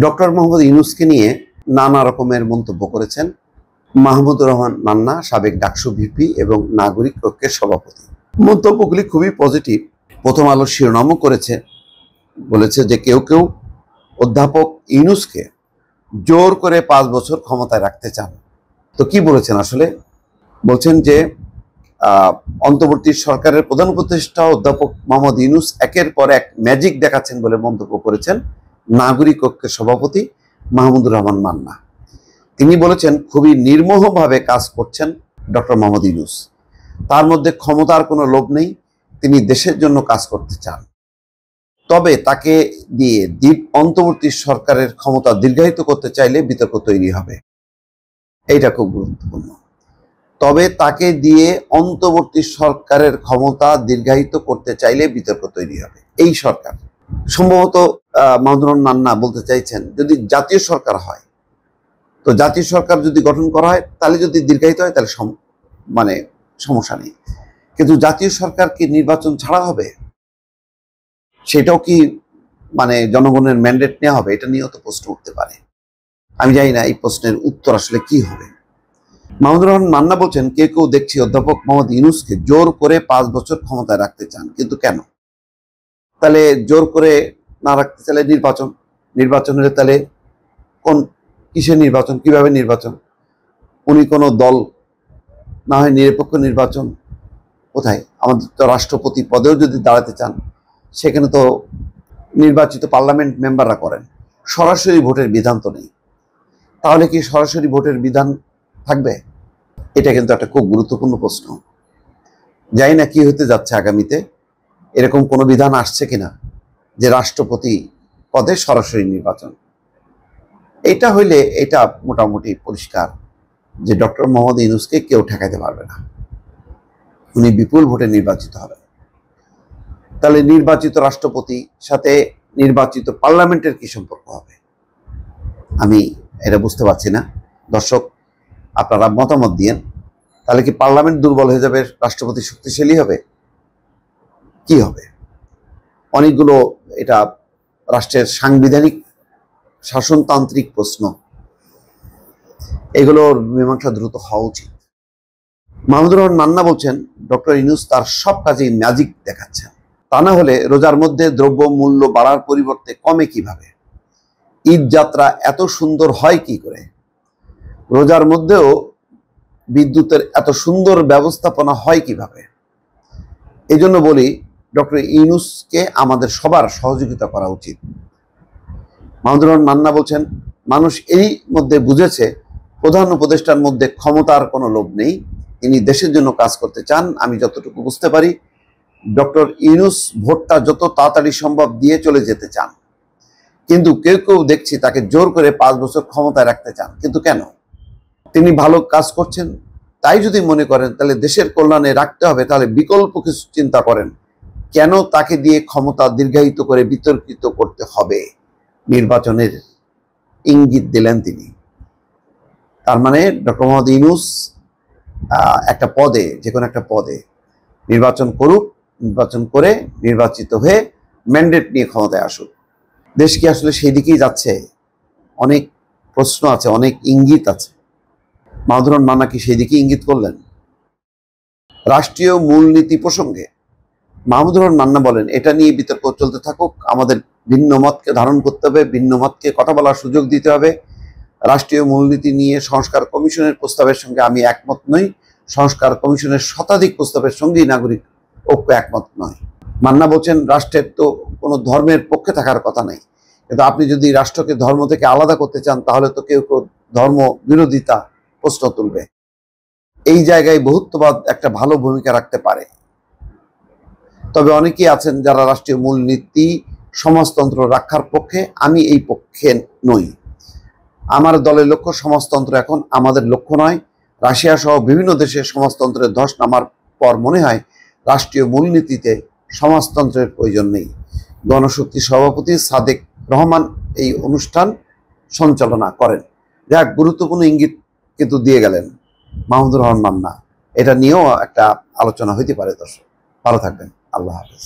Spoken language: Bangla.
ডক্টর মোহাম্মদ ইউনূসকে নিয়ে নানা রকমের মন্তব্য করেছেন মাহমুদুর রহমান মান্না, সাবেক ডাকসু ভিপি এবং নাগরিক ঐক্যের সভাপতি। মন্তব্যগুলি খুবই পজিটিভ। প্রথম আলো শিরোনামও করেছে, বলেছে যে কেউ কেউ অধ্যাপক ইউনূসকে জোর করে 5 বছর ক্ষমতায় রাখতে চান। তো কি বলেছেন আসলে? বলছেন যে অন্তর্বর্তী সরকারের প্রধান উপদেষ্টা অধ্যাপক মোহাম্মদ ইউনূস একের পর এক ম্যাজিক দেখাচ্ছেন বলে মন্তব্য করেছেন নাগরিক ঐক্যের সভাপতি মাহমুদুর রহমান মান্না। তিনি বলেছেন, খুবই নির্মোহভাবে কাজ করছেন ডক্টর মোহাম্মদ ইউনূস। তার মধ্যে ক্ষমতার কোনো লোভ নেই, তিনি দেশের জন্য কাজ করতে চান। তবে তাকে দিয়ে অন্তর্বর্তী সরকারের ক্ষমতা দীর্ঘায়িত করতে চাইলে বিতর্ক তৈরি হবে। এইটা খুব গুরুত্বপূর্ণ। তবে তাকে দিয়ে অন্তর্বর্তী সরকারের ক্ষমতা দীর্ঘায়িত করতে চাইলে বিতর্ক তৈরি হবে। এই সরকার সম্ভবত মাহমুদুর রহমান মান্না বলতে চাইছেন, যদি জাতীয় সরকার হয়, তো জাতীয় সরকার যদি গঠন করা হয় তাহলে যদি দীর্ঘায়িত হয় তাহলে সমস্যা নেই। কিন্তু জাতীয় সরকার কি নির্বাচন ছাড়া হবে? সেটাও কি জনগণের ম্যান্ডেট নেওয়া হবে? এটা নিয়েও তো প্রশ্ন উঠতে পারে। আমি জানি না এই প্রশ্নের উত্তর আসলে কি হবে। মাহমুদুর রহমান মান্না বলছেন, কেউ কেউ দেখছি অধ্যাপক মোহাম্মদ ইউনূসকে জোর করে 5 বছর ক্ষমতায় রাখতে চান। কিন্তু কেন? তাহলে জোর করে না রাখতে চাইলে নির্বাচন হলে তাহলে কিসের নির্বাচন, কিভাবে নির্বাচন? উনি কোনো দল না হয় নিরপেক্ষ নির্বাচন কোথায়? আমাদের তো রাষ্ট্রপতি পদেও যদি দাঁড়াতে চান, সেখানে তো নির্বাচিত পার্লামেন্ট মেম্বাররা করেন, সরাসরি ভোটের বিধান তো নেই। তাহলে কি সরাসরি ভোটের বিধান থাকবে? এটা কিন্তু একটা খুব গুরুত্বপূর্ণ প্রশ্ন। জানি না কি হতে যাচ্ছে আগামীতে, এরকম কোনো বিধান আসছে কিনা যে রাষ্ট্রপতি পদে সরাসরি নির্বাচন। এটা হইলে এটা মোটামুটি পরিষ্কার যে ডক্টর মোহাম্মদ ইউনূসকে কেউ ঠেকাইতে পারবে না, উনি বিপুল ভোটে নির্বাচিত হবেন। তাহলে নির্বাচিত রাষ্ট্রপতি সাথে নির্বাচিত পার্লামেন্টের কি সম্পর্ক হবে? আমি এটা বুঝতে পারছি না। দর্শক, আপনারা মতামত দিয়েন। তাহলে কি পার্লামেন্ট দুর্বল হয়ে যাবে, রাষ্ট্রপতি শক্তিশালী হবে? কি হবে? অনেকগুলো এটা রাষ্ট্রের সাংবিধানিক শাসনতান্ত্রিক প্রশ্ন, এগুলোর মীমাংসা দ্রুত হওয়া উচিত। মাহমুদুর রহমান মান্না বলছেন, ডক্টর ইউনূস তার সব কাজেই ম্যাজিক দেখাচ্ছেন। তা না হলে রোজার মধ্যে দ্রব্য মূল্য বাড়ার পরিবর্তে কমে কিভাবে? ঈদ যাত্রা এত সুন্দর হয় কি করে? রোজার মধ্যেও বিদ্যুতের এত সুন্দর ব্যবস্থাপনা হয় কিভাবে? এই জন্য বলি, ডক্টর ইউনূসকে আমাদের সবার সহযোগিতা করা উচিত। মাহমুদুর রহমান মান্না বলছেন, মানুষ এই মধ্যে বুঝেছে প্রধান উপদেষ্টার মধ্যে ক্ষমতার কোনো লোভ নেই, তিনি দেশের জন্য কাজ করতে চান। আমি যতটুকু বুঝতে পারি, ডক্টর ইউনূস ভোটটা যত তাড়াতাড়ি সম্ভব দিয়ে চলে যেতে চান। কিন্তু কেউ কেউ দেখছি তাকে জোর করে 5 বছর ক্ষমতায় রাখতে চান। কিন্তু কেন? তিনি ভালো কাজ করছেন তাই যদি মনে করেন তাহলে দেশের কল্যাণে রাখতে হবে, তাহলে বিকল্প কিছু চিন্তা করেন। কেন তাকে দিয়ে ক্ষমতা দীর্ঘায়িত করে বিতর্কিত করতে হবে? নির্বাচনের ইঙ্গিত দিলেন তিনি। তার মানে ডক্টর মোহাম্মদ ইউনূস একটা পদে, যে কোনো একটা পদে নির্বাচন করুক, নির্বাচন করে নির্বাচিত হয়ে ম্যান্ডেট নিয়ে ক্ষমতায় আসুক। দেশ কি আসলে সেই দিকেই যাচ্ছে? অনেক প্রশ্ন আছে, অনেক ইঙ্গিত আছে। মাহমুদুর রহমান মান্না কি সেই দিকে ইঙ্গিত করলেন? রাষ্ট্রীয় মূলনীতি প্রসঙ্গে মাহমুদুর রহমান মান্না বলেন, এটা নিয়ে বিতর্ক চলতে থাকুক, আমাদের ভিন্ন মতকে ধারণ করতে হবে, ভিন্ন মতকে কথা বলার সুযোগ দিতে হবে। রাষ্ট্রীয় মূলনীতি নিয়ে সংস্কার কমিশনের প্রস্তাবের সঙ্গে আমি একমত নই, সংস্কার কমিশনের শতাধিক প্রস্তাবের সঙ্গেই নাগরিক ঐক্য একমত নয়। মান্না বলছেন, রাষ্ট্রের তো কোনো ধর্মের পক্ষে থাকার কথা নাই, কিন্তু আপনি যদি রাষ্ট্রকে ধর্ম থেকে আলাদা করতে চান তাহলে তো কেউ কেউ ধর্ম বিরোধিতা প্রশ্ন তুলবে। এই জায়গায় বহুত্ববাদ একটা ভালো ভূমিকা রাখতে পারে। তবে অনেকেই আছেন যারা রাষ্ট্রীয় মূলনীতি সমাজতন্ত্র রক্ষার পক্ষে। আমি এই পক্ষে নই। আমার দলের লক্ষ্য সমাজতন্ত্র এখন আমাদের লক্ষ্য নয়। রাশিয়া সহ বিভিন্ন দেশে সমাজতন্ত্রের ধস নামার পর মনে হয় রাষ্ট্রীয় মূলনীতিতে সমাজতন্ত্রের প্রয়োজন নেই। গণশক্তি সভাপতি সাদেক রহমান এই অনুষ্ঠান সঞ্চালনা করেন। যাক, গুরুত্বপূর্ণ ইঙ্গিত কিন্তু দিয়ে গেলেন মাহমুদুর রহমান মান্না। এটা নিয়েও একটা আলোচনা হইতে পারে। দর্শক, ভালো থাকবেন। আল্লাহ হাফেজ।